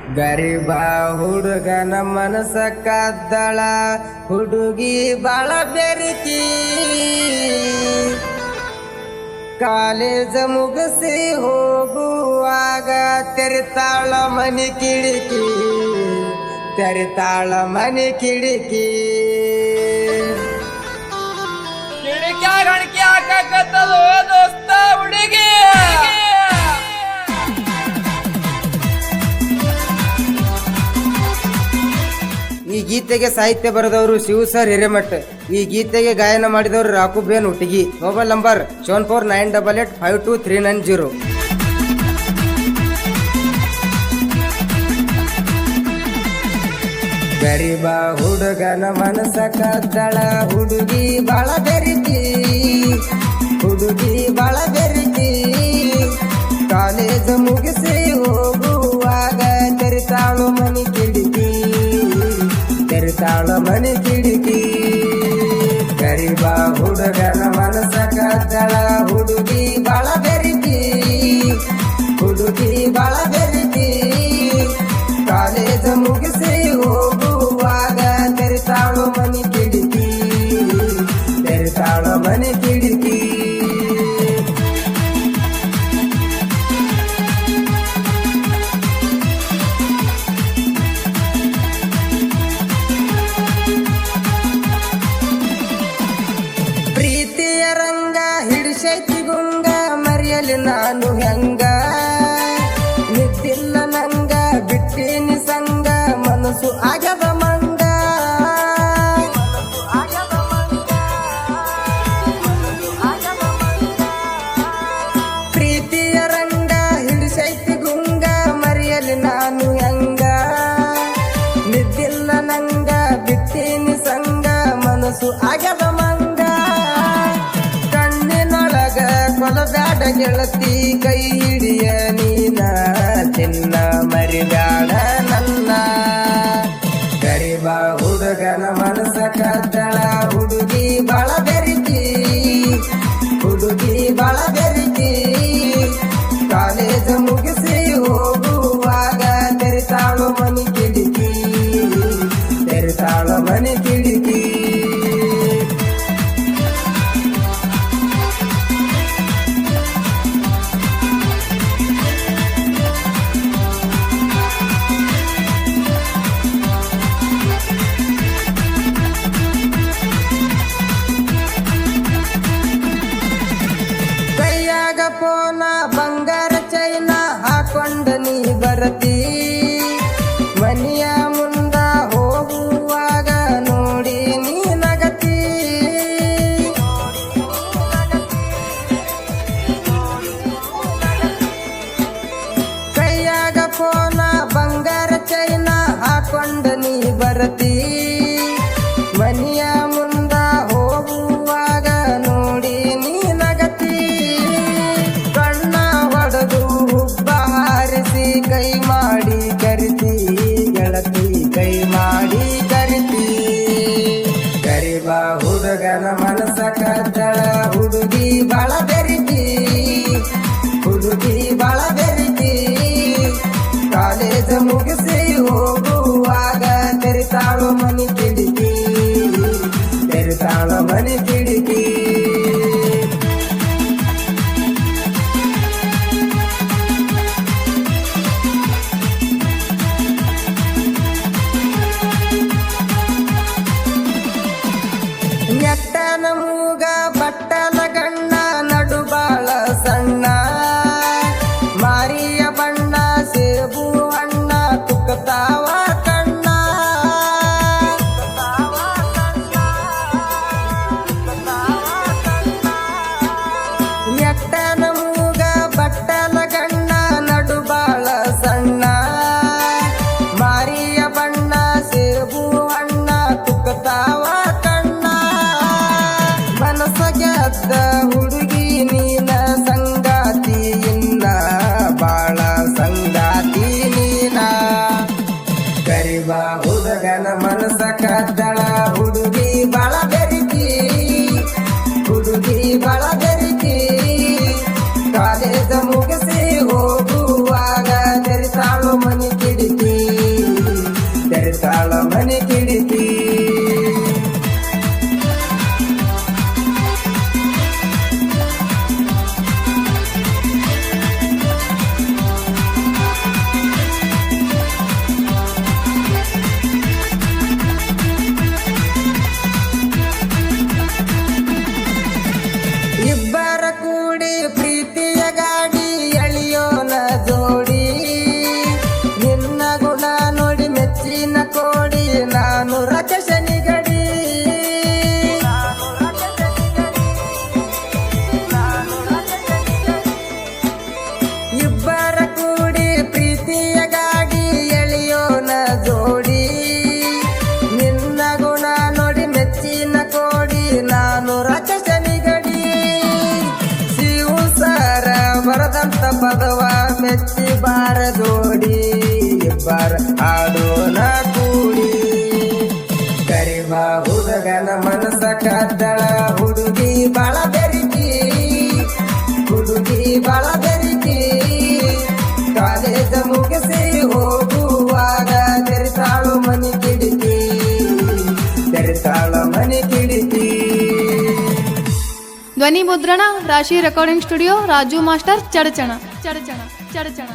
ಗರಿಬ ಹುಡುಗನ ಮನಸ ಕದ್ದಳ ಹುಡುಗಿ ಬಾಳ ಬೆರಿಕಿ ಕಾಲೇಜ ಮುಗಿಸಿ ಹೋಗುವಾಗ ತೆರಿತಾಳ ಮನೆ ಕಿಡಿಕಿ ತೆರಿತಾಳ ಮನೆ ಕಿಡಿಕಿ ಗಣಕಿ ಹಾಕತ್ತದು ದೋಸ್ತ ಹುಡುಗಿ ಈ ಗೀತೆಗೆ ಸಾಹಿತ್ಯ ಬರೆದವರು ಶಿವ ಸರ್ ಹಿರೇಮಠ್. ಈ ಗೀತೆಗೆ ಗಾಯನ ಮಾಡಿದವರು ರಾಕುಬೇನ್ ಹುಟ್ಟಿಗಿ. Mobile number 7498852390. ಗರಿಬ ಹುಡುಗನ ಮನಸ ಕದ್ದಳ ಹುಡುಗಿ ಬಾಳ ಬೆರಿಕಿ ಹುಡುಗಿ ಬಾಳ ಬೆರಿಕಿ ಕಾಲೇಜ್ ಮುಗಿಸಿ ಹೋಗುವಾಗ ತೆರಿತಾಳು ಮನೆ ಕಿಡಿಕಿ ತೆರಿತಾಳ ಮನೆ ಕಿಡಿಕಿ. ಗರಿಬ ಹುಡುಗನ ಮನಸ ಕದ್ದಳ ಹುಡುಗಿ ಬಾಳ ಬೆರಿಕಿ ಹುಡುಗಿ ಬಾಳ ಬೆರಿಕಿ ಕಾಲೇಜ್ ಮುಗಿಸಿ ಹೋಗುವಾಗ ತೆರಿತಾಳು ಮನೆ ಕಿಡಿಕಿ ತೆರಿತಾಳ ಮನೆ ಕಿಡಿಕಿ. ಪ್ರೀತಿಯ ರಂಗ ಹಿಡಿಸೈತಿ ಗುಂಗ ಮರೆಯಲಿ ನಾನು ಹೆಂಗ ನಿದ್ದಿಲ್ಲ ನಂಗ ಬಿಟ್ಟಿನಿ ಸಂಗ ಮನಸ್ಸು ಆಗದ ಮಂಗ ಪ್ರೀತಿಯ ರಂಗ ಹಿಡಿಸೈತಿ ಗುಂಗ ಮರೆಯಲಿ ನಾನು ಹೆಂಗ ನಿದ್ದಿಲ್ಲ ನಂಗ ಬಿಟ್ಟಿನಿ ಸಂಗ ಮನಸ್ಸು ಆಗದ ಮಂಗ ಕಣ್ಣಿನೊಳಗ ಕೊಲಬ್ಯಾಡ ಗೆಳತಿ ಕೈ ಹಿಡಿಯ ನೀನ ಚಿನ್ನ ಮರಿಬ್ಯಾಡ ನನ್ನ. ಗರಿಬ ಹುಡುಗನ ಮನಸ ಕದ್ದಳ ಹುಡುಗಿ ಬಾಳ ಬೆರಿಕಿ ಹುಡುಗಿ ಬಾಳ ಬೆರಿಕಿ ಕಾಲೇಜ್ ಮುಗಿಸಿ ಹೋಗುವಾಗ ತೆರಿತಾಳು ಮನೆ ಕಿಡಿಕಿ ತೆರಿತಾಳ ಮನೆ ಕಿಡಿಕಿ. ಕೈಯಾಗ ಪೋನ ಬಂಗಾರ ಚೈನ ಹಾಕೊಂಡ ನೀ ಬರತಿ ಮನಿಯ ಮುಂದ ಹೋಗುವಾಗ ನೋಡಿ ನೀ ನಗತಿ. ಕೈಯಾಗ ಪೋನ ಬಂಗಾರ ಚೈನ ಹಾಕೊಂಡ ನೀ ಬರತಿ ಮನಿಯ ಮುಂದ ಹೋಗುವಾಗ ನೋಡಿ ನೀ ನಗತಿ. ಕಣ್ಣ ಹೊಡೆದು ಹುಬ್ಬ ಹಾರಿಸಿ ಕೈ ಮಾಡಿ ಕರಿತಿ ಗೆಳತಿ ಕೈ ಮಾಡಿ ಕರಿತಿ. ಗರಿಬ ಹುಡುಗನ ಮನಸ ಕದ್ದಳ ಹುಡುಗಿ ಬಾಳ ಬೆರಿಕಿ ಹುಡುಗಿ ಬಾಳ ಬೆರಿಕಿ ಕಾಲೇಜ್ ಮುಗಿಸಿ ಹೋಗುವಾಗ ತೆರಿತಾಳು ಮನೆ ಕಿಡಿಕಿ ತೆರಿತಾಳ ಮನೆ ಕಿಡಿಕಿ. ಜೋಡಿ ನಿನ್ನ ಗುಣ ನೋಡಿ ಮೆಚ್ಚಿನ ಕೋಡಿ ನಾನು ರಕಶನಿ ಗಡಿ ಇಬ್ಬರ ಕೂಡಿ ಪ್ರೀತಿಯ ಗಾಡಿ ಎಳೆಯೋನ ಜೋಡಿ ನಿನ್ನ ಗುಣ ನೋಡಿ ಮೆಚ್ಚಿನ ಕೋಡಿ ನಾನು ರಕಶನಿ ಗಡಿ ಶಿವ ಸರ ಬರದಂತ ಪದವ ಮೆಚ್ಚಿ ಬಾರ ಜೋಡಿ ಇಬ್ಬರ ಆಡೋನ ಕೂಡಿ ಕರಿಬ ಹುಡುಗನ ಮನಸ್ಸ ಕದ್ದಳ ಹುಡುಗಿ ಬಾಳ ಬೆರಿಕಿ ಹುಡುಗಿ ಬಾಳ ಬೆರಿಕಿ ಕಾಲೇಜ ಮುಗಿಸಿ ಹೋಗುವಾಗ ತೆರೆತಾಳು ಮನಿ ಕಿಡಿಕಿ ತೆರೆತಾಳ ಮನಿ ಕಿಡಿಕಿ ಧ್ವನಿ ಮುದ್ರಣ ರಾಶಿ recording studio Raju master Chadchan Chadchan Chadchan